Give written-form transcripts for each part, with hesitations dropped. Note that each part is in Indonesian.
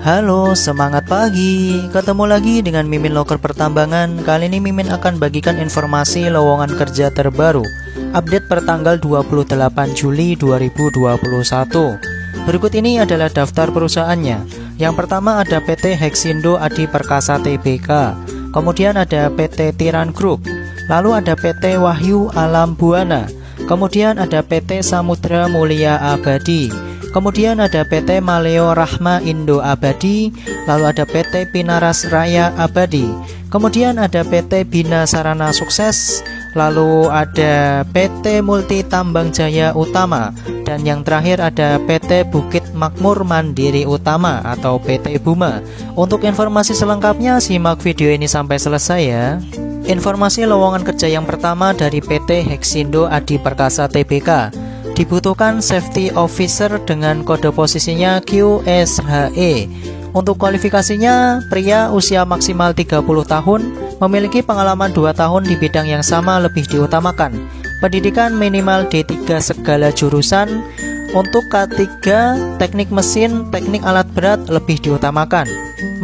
Halo, semangat pagi. Ketemu lagi dengan Mimin Loker Pertambangan. Kali ini Mimin akan bagikan informasi lowongan kerja terbaru. Update per tanggal 28 Juli 2021. Berikut ini adalah daftar perusahaannya. Yang pertama ada PT Hexindo Adi Perkasa Tbk. Kemudian ada PT Tiran Group. Lalu ada PT Wahyu Alam Buana. Kemudian ada PT Samudra Mulia Abadi. Kemudian ada PT Maleo Rahma Indo Abadi. Lalu ada PT Pinaras Raya Abadi. Kemudian ada PT Bina Sarana Sukses. Lalu ada PT Multi Tambang Jaya Utama. Dan yang terakhir ada PT Bukit Makmur Mandiri Utama atau PT Buma. Untuk informasi selengkapnya simak video ini sampai selesai ya. Informasi lowongan kerja yang pertama dari PT Hexindo Adi Perkasa Tbk. Dibutuhkan safety officer dengan kode posisinya QSHE. Untuk kualifikasinya, pria usia maksimal 30 tahun, memiliki pengalaman 2 tahun di bidang yang sama lebih diutamakan. Pendidikan minimal D3 segala jurusan. Untuk K3, teknik mesin, teknik alat berat lebih diutamakan.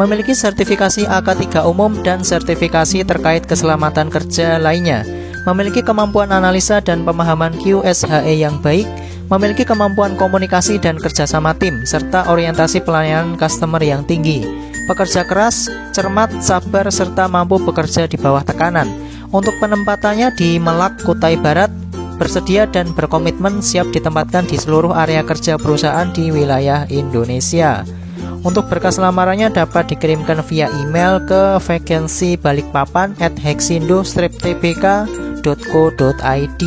Memiliki sertifikasi AK3 umum dan sertifikasi terkait keselamatan kerja lainnya. Memiliki kemampuan analisa dan pemahaman QSHE yang baik, memiliki kemampuan komunikasi dan kerjasama tim, serta orientasi pelayanan customer yang tinggi. Pekerja keras, cermat, sabar, serta mampu bekerja di bawah tekanan. Untuk penempatannya di Melak, Kutai Barat, bersedia dan berkomitmen siap ditempatkan di seluruh area kerja perusahaan di wilayah Indonesia. Untuk berkas lamarannya dapat dikirimkan via email ke vacancy_balikpapan@hexindo-tbk.co.id.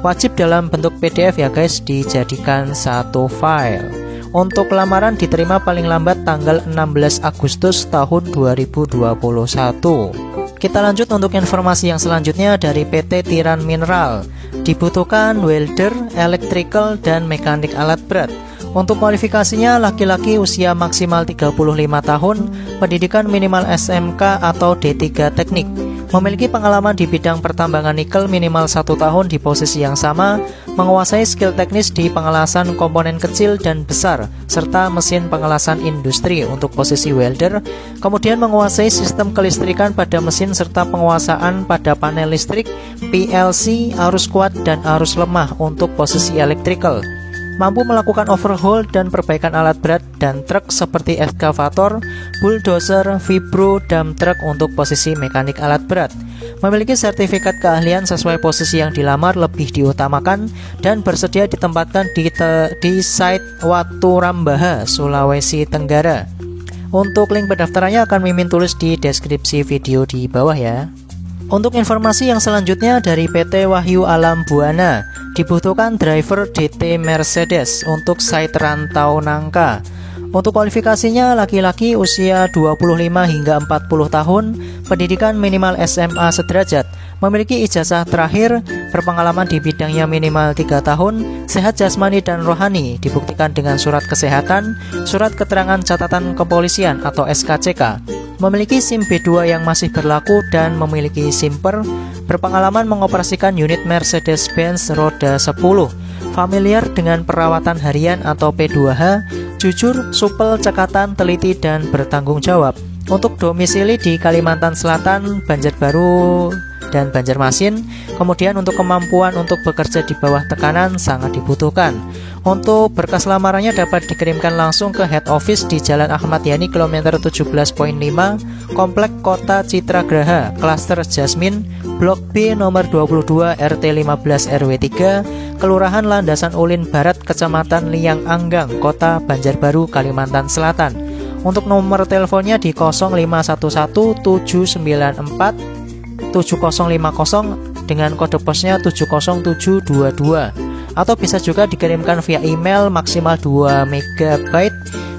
Wajib dalam bentuk PDF ya guys, dijadikan satu file. Untuk lamaran diterima paling lambat tanggal 16 Agustus tahun 2021. Kita lanjut untuk informasi yang selanjutnya dari PT Tiran Mineral. Dibutuhkan welder, electrical, dan mekanik alat berat. Untuk kualifikasinya laki-laki usia maksimal 35 tahun, pendidikan minimal SMK atau D3 teknik. Memiliki pengalaman di bidang pertambangan nikel minimal 1 tahun di posisi yang sama, menguasai skill teknis di pengelasan komponen kecil dan besar, serta mesin pengelasan industri untuk posisi welder, kemudian menguasai sistem kelistrikan pada mesin serta penguasaan pada panel listrik, PLC, arus kuat dan arus lemah untuk posisi electrical. Mampu melakukan overhaul dan perbaikan alat berat dan truk seperti ekskavator, bulldozer, vibro, dump truck untuk posisi mekanik alat berat. Memiliki sertifikat keahlian sesuai posisi yang dilamar lebih diutamakan dan bersedia ditempatkan di site Waturambaha, Sulawesi Tenggara. Untuk link pendaftarannya akan Mimin tulis di deskripsi video di bawah ya. Untuk informasi yang selanjutnya dari PT Wahyu Alam Buana. Dibutuhkan driver DT Mercedes untuk site Rantau Nangka. Untuk kualifikasinya laki-laki usia 25 hingga 40 tahun, pendidikan minimal SMA sederajat, memiliki ijazah terakhir, berpengalaman di bidangnya minimal 3 tahun, sehat jasmani dan rohani, dibuktikan dengan surat kesehatan, surat keterangan catatan kepolisian atau SKCK, memiliki SIM B2 yang masih berlaku dan memiliki SIMper, berpengalaman mengoperasikan unit Mercedes-Benz roda 10, familiar dengan perawatan harian atau P2H, jujur, supel, cekatan, teliti, dan bertanggung jawab. Untuk domisili di Kalimantan Selatan, Banjarbaru, dan Banjarmasin. Kemudian untuk kemampuan untuk bekerja di bawah tekanan sangat dibutuhkan. Untuk berkas lamarannya dapat dikirimkan langsung ke head office di Jalan Ahmad Yani kilometer 17.5, Komplek Kota Citragraha, Klaster Jasmine, Blok B nomor 22 RT 15 RW 3, Kelurahan Landasan Ulin Barat, Kecamatan Liang Anggang, Kota Banjarbaru, Kalimantan Selatan. Untuk nomor teleponnya di 0511 794 7050 dengan kode posnya 70722, atau bisa juga dikirimkan via email maksimal 2 MB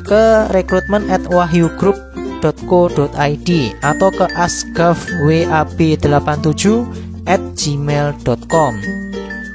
ke recruitment@wahyugroup.co.id atau ke asgavwab87@gmail.com.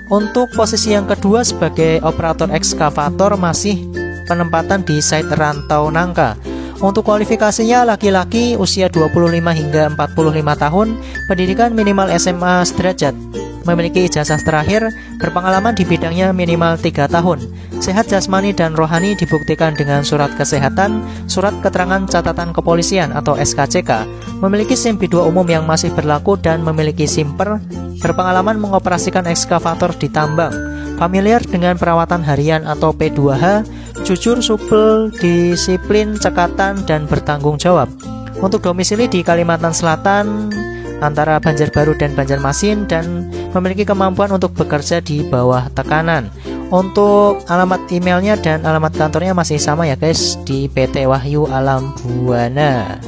Untuk posisi yang kedua sebagai operator ekskavator masih penempatan di site Rantau Nangka. Untuk kualifikasinya laki-laki usia 25 hingga 45 tahun, pendidikan minimal SMA sederajat, memiliki ijazah terakhir, berpengalaman di bidangnya minimal 3 tahun, sehat jasmani dan rohani dibuktikan dengan surat kesehatan, surat keterangan catatan kepolisian atau SKCK, memiliki SIM B2 umum yang masih berlaku dan memiliki SIMper, berpengalaman mengoperasikan ekskavator di tambang, familiar dengan perawatan harian atau P2H, jujur, supel, disiplin, cekatan, dan bertanggung jawab. Untuk domisili di Kalimantan Selatan antara Banjarbaru dan Banjarmasin dan memiliki kemampuan untuk bekerja di bawah tekanan. Untuk alamat emailnya dan alamat kantornya masih sama ya guys, di PT Wahyu Alam Buana.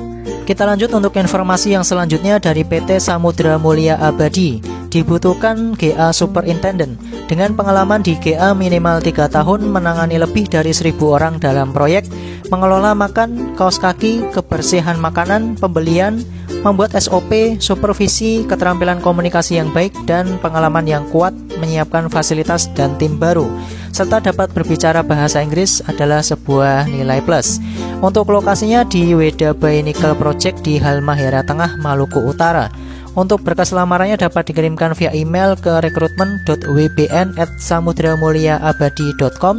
Kita lanjut untuk informasi yang selanjutnya dari PT Samudra Mulia Abadi. Dibutuhkan GA Superintendent dengan pengalaman di GA minimal 3 tahun, menangani lebih dari 1.000 orang dalam proyek, mengelola makan, kaos kaki, kebersihan makanan, pembelian, membuat SOP, supervisi, keterampilan komunikasi yang baik, dan pengalaman yang kuat menyiapkan fasilitas dan tim baru, serta dapat berbicara bahasa Inggris adalah sebuah nilai plus. Untuk lokasinya di Weda Bay Nickel Project di Halmahera Tengah, Maluku Utara. Untuk berkas lamarannya dapat dikirimkan via email ke rekrutmen@samudramuliaabadi.com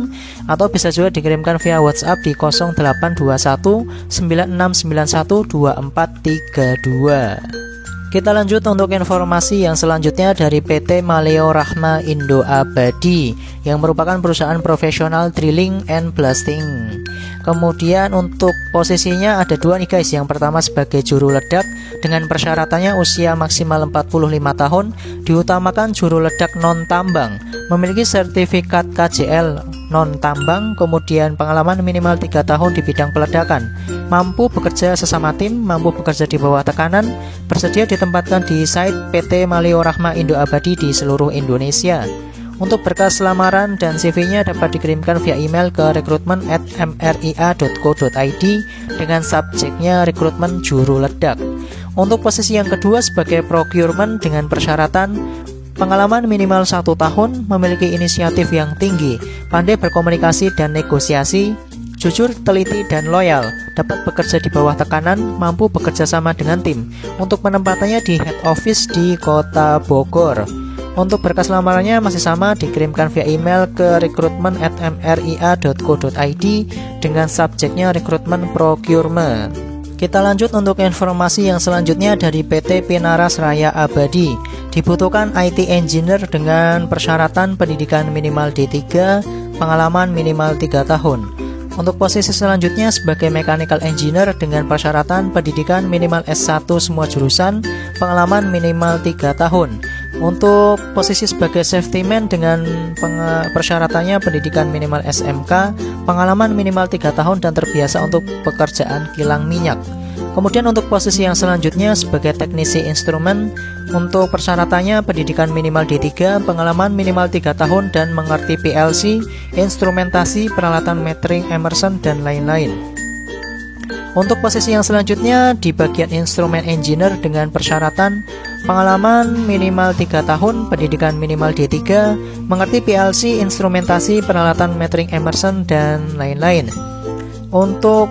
atau bisa juga dikirimkan via WhatsApp di 0821 9691 2432. Kita lanjut untuk informasi yang selanjutnya dari PT Maleo Rahma Indo Abadi yang merupakan perusahaan profesional drilling and blasting. Kemudian untuk posisinya ada dua nih guys. Yang pertama sebagai juru ledak dengan persyaratannya usia maksimal 45 tahun, diutamakan juru ledak non-tambang, memiliki sertifikat KJL non-tambang, kemudian pengalaman minimal 3 tahun di bidang peledakan, mampu bekerja sesama tim, mampu bekerja di bawah tekanan, bersedia ditempatkan di site PT Maleo Rahma Indo Abadi di seluruh Indonesia. Untuk berkas lamaran dan CV-nya dapat dikirimkan via email ke rekrutmen@mria.co.id dengan subjeknya rekrutmen juru ledak. Untuk posisi yang kedua sebagai procurement dengan persyaratan pengalaman minimal 1 tahun, memiliki inisiatif yang tinggi, pandai berkomunikasi dan negosiasi, jujur, teliti, dan loyal, dapat bekerja di bawah tekanan, mampu bekerja sama dengan tim. Untuk penempatannya di head office di Kota Bogor. Untuk berkas lamarannya masih sama, dikirimkan via email ke rekrutmen@mria.co.id dengan subjeknya rekrutmen procurement. Kita lanjut untuk informasi yang selanjutnya dari PT Pinaras Raya Abadi. Dibutuhkan IT engineer dengan persyaratan pendidikan minimal D3, pengalaman minimal 3 tahun. Untuk posisi selanjutnya sebagai mechanical engineer dengan persyaratan pendidikan minimal S1 semua jurusan, pengalaman minimal 3 tahun. Untuk posisi sebagai safety man dengan persyaratannya pendidikan minimal SMK, pengalaman minimal 3 tahun dan terbiasa untuk pekerjaan kilang minyak. Kemudian untuk posisi yang selanjutnya sebagai teknisi instrumen, untuk persyaratannya pendidikan minimal D3, pengalaman minimal 3 tahun dan mengerti PLC, instrumentasi, peralatan metering, Emerson, dan lain-lain. Untuk posisi yang selanjutnya di bagian instrumen engineer dengan persyaratan pengalaman minimal 3 tahun, pendidikan minimal D3, mengerti PLC, instrumentasi, peralatan metering, Emerson, dan lain-lain. Untuk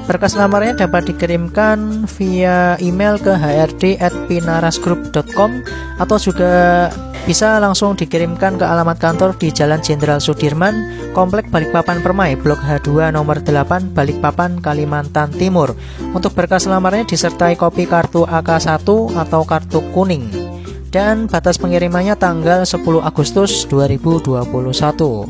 berkas lamarnya dapat dikirimkan via email ke hrd@pinarasgroup.com atau juga bisa langsung dikirimkan ke alamat kantor di Jalan Jenderal Sudirman, Komplek Balikpapan Permai, Blok H2 nomor 8, Balikpapan, Kalimantan Timur. Untuk berkas lamarnya disertai kopi kartu AK1 atau kartu kuning. Dan batas pengirimannya tanggal 10 Agustus 2021.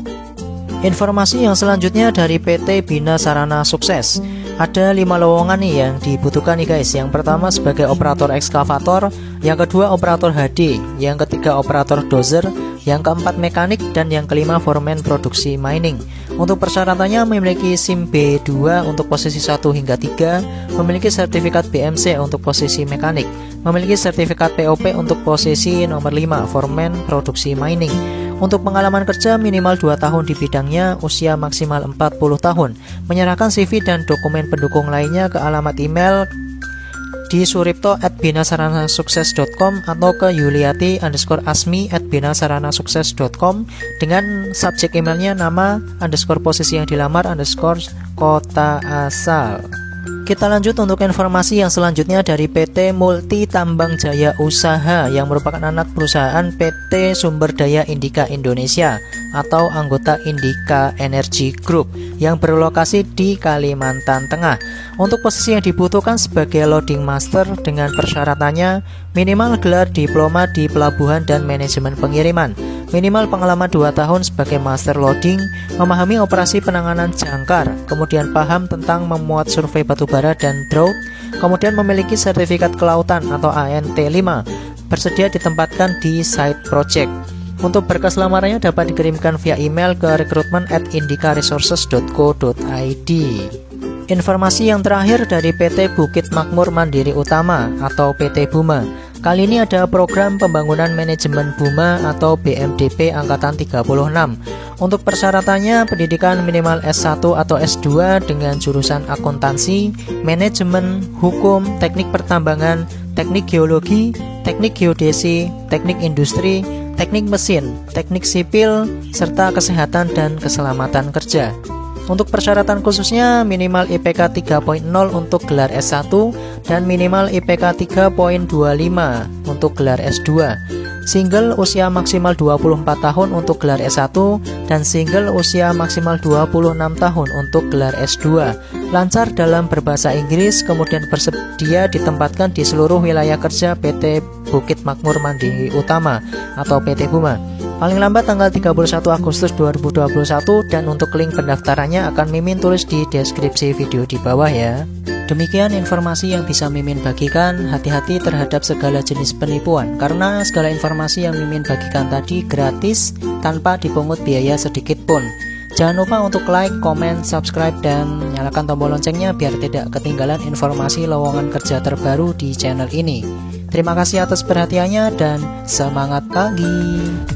Informasi yang selanjutnya dari PT Bina Sarana Sukses. Ada 5 lowongan nih yang dibutuhkan nih guys. Yang pertama sebagai operator ekskavator, yang kedua operator HD, yang ketiga operator dozer, yang keempat mekanik, dan yang kelima foreman produksi mining. Untuk persyaratannya memiliki SIM B2 untuk posisi 1 hingga 3, memiliki sertifikat BMC untuk posisi mekanik, memiliki sertifikat POP untuk posisi nomor 5 foreman produksi mining. Untuk pengalaman kerja minimal 2 tahun di bidangnya, usia maksimal 40 tahun. Menyerahkan CV dan dokumen pendukung lainnya ke alamat email di suripto@binasaranasukses.com atau ke yuliati_asmi@binasaranasukses.com dengan subjek emailnya nama _ posisi yang dilamar _ kota asal. Kita lanjut untuk informasi yang selanjutnya dari PT Multi Tambang Jaya Usaha yang merupakan anak perusahaan PT Sumber Daya Indika Indonesia atau anggota Indika Energy Group yang berlokasi di Kalimantan Tengah. Untuk posisi yang dibutuhkan sebagai loading master dengan persyaratannya minimal gelar diploma di pelabuhan dan manajemen pengiriman, minimal pengalaman 2 tahun sebagai master loading, memahami operasi penanganan jangkar, kemudian paham tentang memuat survei batubara dan drought, kemudian memiliki sertifikat kelautan atau ANT 5, bersedia ditempatkan di site project. Untuk berkas lamarannya dapat dikirimkan via email ke recruitment@indikaresources.co.id. Informasi yang terakhir dari PT Bukit Makmur Mandiri Utama atau PT BUMA. Kali ini ada program pembangunan manajemen BUMA atau BMDP angkatan 36. Untuk persyaratannya pendidikan minimal S1 atau S2 dengan jurusan akuntansi, manajemen, hukum, teknik pertambangan, teknik geologi, teknik geodesi, teknik industri, teknik mesin, teknik sipil, serta kesehatan dan keselamatan kerja. Untuk persyaratan khususnya minimal IPK 3.0 untuk gelar S1 dan minimal IPK 3.25 untuk gelar S2. Single usia maksimal 24 tahun untuk gelar S1 dan single usia maksimal 26 tahun untuk gelar S2. Lancar dalam berbahasa Inggris, kemudian bersedia ditempatkan di seluruh wilayah kerja PT Bukit Makmur Mandiri Utama atau PT BUMA. Paling lambat tanggal 31 Agustus 2021 dan untuk link pendaftarannya akan Mimin tulis di deskripsi video di bawah ya. Demikian informasi yang bisa Mimin bagikan. Hati-hati terhadap segala jenis penipuan karena segala informasi yang Mimin bagikan tadi gratis tanpa dipungut biaya sedikit pun. Jangan lupa untuk like, comment, subscribe, dan nyalakan tombol loncengnya biar tidak ketinggalan informasi lowongan kerja terbaru di channel ini. Terima kasih atas perhatiannya dan semangat pagi.